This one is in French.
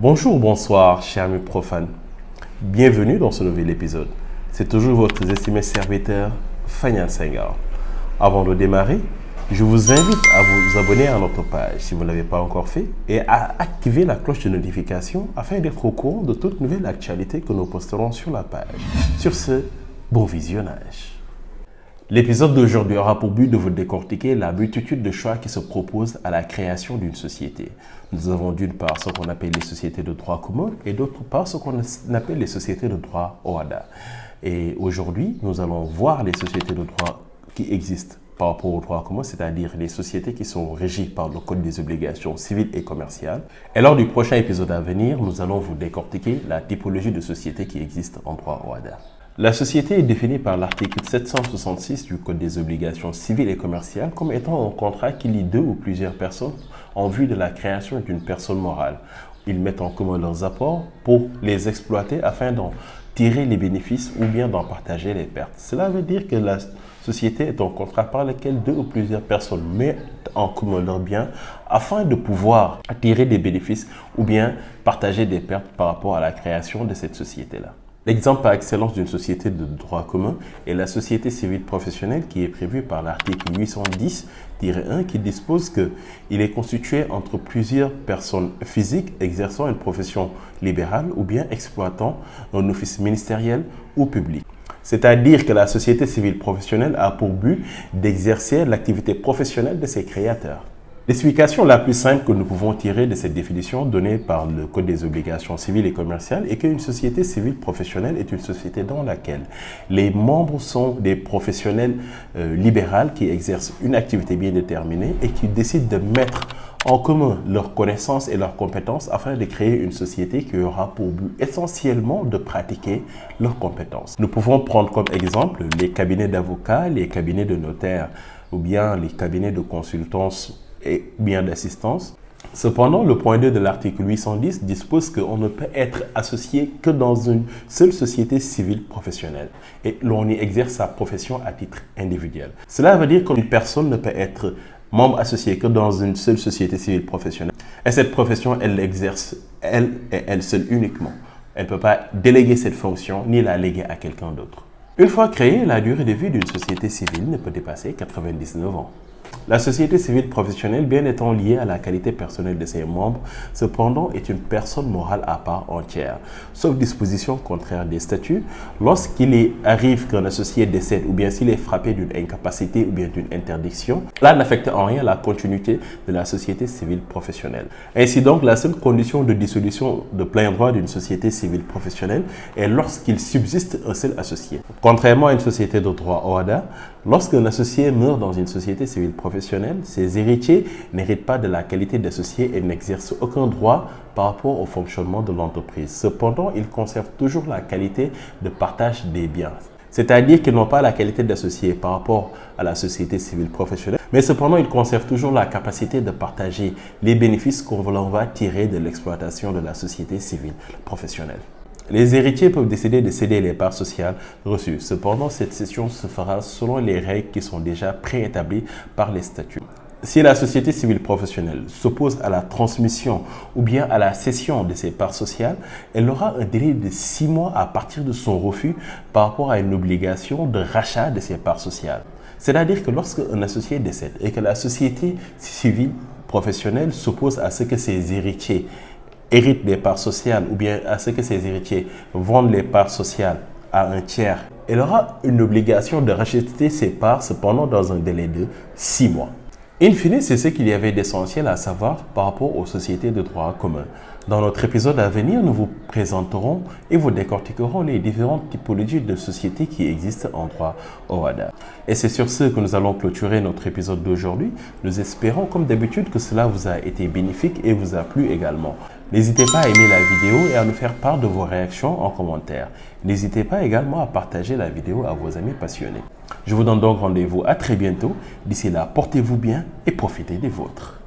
Bonjour, bonsoir, chers amis profanes. Bienvenue dans ce nouvel épisode. C'est toujours votre estimé serviteur, Fagnan Senghor. Avant de démarrer, je vous invite à vous abonner à notre page si vous ne l'avez pas encore fait et à activer la cloche de notification afin d'être au courant de toute nouvelle actualité que nous posterons sur la page. Sur ce, bon visionnage. L'épisode d'aujourd'hui aura pour but de vous décortiquer la multitude de choix qui se proposent à la création d'une société. Nous avons d'une part ce qu'on appelle les sociétés de droit commun et d'autre part ce qu'on appelle les sociétés de droit OHADA. Et aujourd'hui, nous allons voir les sociétés de droit qui existent par rapport au droit commun, c'est-à-dire les sociétés qui sont régies par le Code des obligations civiles et commerciales. Et lors du prochain épisode à venir, nous allons vous décortiquer la typologie de sociétés qui existent en droit OHADA. La société est définie par l'article 766 du Code des obligations civiles et commerciales comme étant un contrat qui lie deux ou plusieurs personnes en vue de la création d'une personne morale. Ils mettent en commun leurs apports pour les exploiter afin d'en tirer les bénéfices ou bien d'en partager les pertes. Cela veut dire que la société est un contrat par lequel deux ou plusieurs personnes mettent en commun leurs biens afin de pouvoir tirer des bénéfices ou bien partager des pertes par rapport à la création de cette société-là. L'exemple par excellence d'une société de droit commun est la société civile professionnelle qui est prévue par l'article 810-1 qui dispose qu'il est constitué entre plusieurs personnes physiques exerçant une profession libérale ou bien exploitant un office ministériel ou public. C'est-à-dire que la société civile professionnelle a pour but d'exercer l'activité professionnelle de ses créateurs. L'explication la plus simple que nous pouvons tirer de cette définition donnée par le Code des obligations civiles et commerciales est qu'une société civile professionnelle est une société dans laquelle les membres sont des professionnels libéraux qui exercent une activité bien déterminée et qui décident de mettre en commun leurs connaissances et leurs compétences afin de créer une société qui aura pour but essentiellement de pratiquer leurs compétences. Nous pouvons prendre comme exemple les cabinets d'avocats, les cabinets de notaires ou bien les cabinets de consultance et bien d'assistance. Cependant, le point 2 de l'article 810 dispose qu'on ne peut être associé que dans une seule société civile professionnelle et l'on y exerce sa profession à titre individuel. Cela veut dire qu'une personne ne peut être membre associé que dans une seule société civile professionnelle et cette profession, elle l'exerce elle et elle seule uniquement. Elle ne peut pas déléguer cette fonction ni la léguer à quelqu'un d'autre. Une fois créée, la durée de vie d'une société civile ne peut dépasser 99 ans. La société civile professionnelle, bien étant liée à la qualité personnelle de ses membres, cependant est une personne morale à part entière. Sauf disposition contraire des statuts, lorsqu'il arrive qu'un associé décède ou bien s'il est frappé d'une incapacité ou bien d'une interdiction, cela n'affecte en rien la continuité de la société civile professionnelle. Ainsi donc, la seule condition de dissolution de plein droit d'une société civile professionnelle est lorsqu'il subsiste un seul associé. Contrairement à une société de droit OHADA, lorsqu'un associé meurt dans une société civile professionnelle, ses héritiers n'héritent pas de la qualité d'associé et n'exercent aucun droit par rapport au fonctionnement de l'entreprise. Cependant, ils conservent toujours la qualité de partage des biens. C'est-à-dire qu'ils n'ont pas la qualité d'associé par rapport à la société civile professionnelle, mais cependant, ils conservent toujours la capacité de partager les bénéfices qu'on va tirer de l'exploitation de la société civile professionnelle. Les héritiers peuvent décider de céder les parts sociales reçues. Cependant, cette cession se fera selon les règles qui sont déjà préétablies par les statuts. Si la société civile professionnelle s'oppose à la transmission ou bien à la cession de ses parts sociales, elle aura un délai de 6 mois à partir de son refus par rapport à une obligation de rachat de ses parts sociales. C'est-à-dire que lorsque un associé décède et que la société civile professionnelle s'oppose à ce que ses héritiers héritent des parts sociales ou bien à ce que ses héritiers vendent les parts sociales à un tiers, elle aura une obligation de racheter ses parts cependant dans un délai de 6 mois. In fine, c'est ce qu'il y avait d'essentiel à savoir par rapport aux sociétés de droit commun. Dans notre épisode à venir, nous vous présenterons et vous décortiquerons les différentes typologies de sociétés qui existent en droit OHADA. Et c'est sur ce que nous allons clôturer notre épisode d'aujourd'hui. Nous espérons, comme d'habitude, que cela vous a été bénéfique et vous a plu également. N'hésitez pas à aimer la vidéo et à nous faire part de vos réactions en commentaire. N'hésitez pas également à partager la vidéo à vos amis passionnés. Je vous donne donc rendez-vous à très bientôt. D'ici là, portez-vous bien et profitez des vôtres.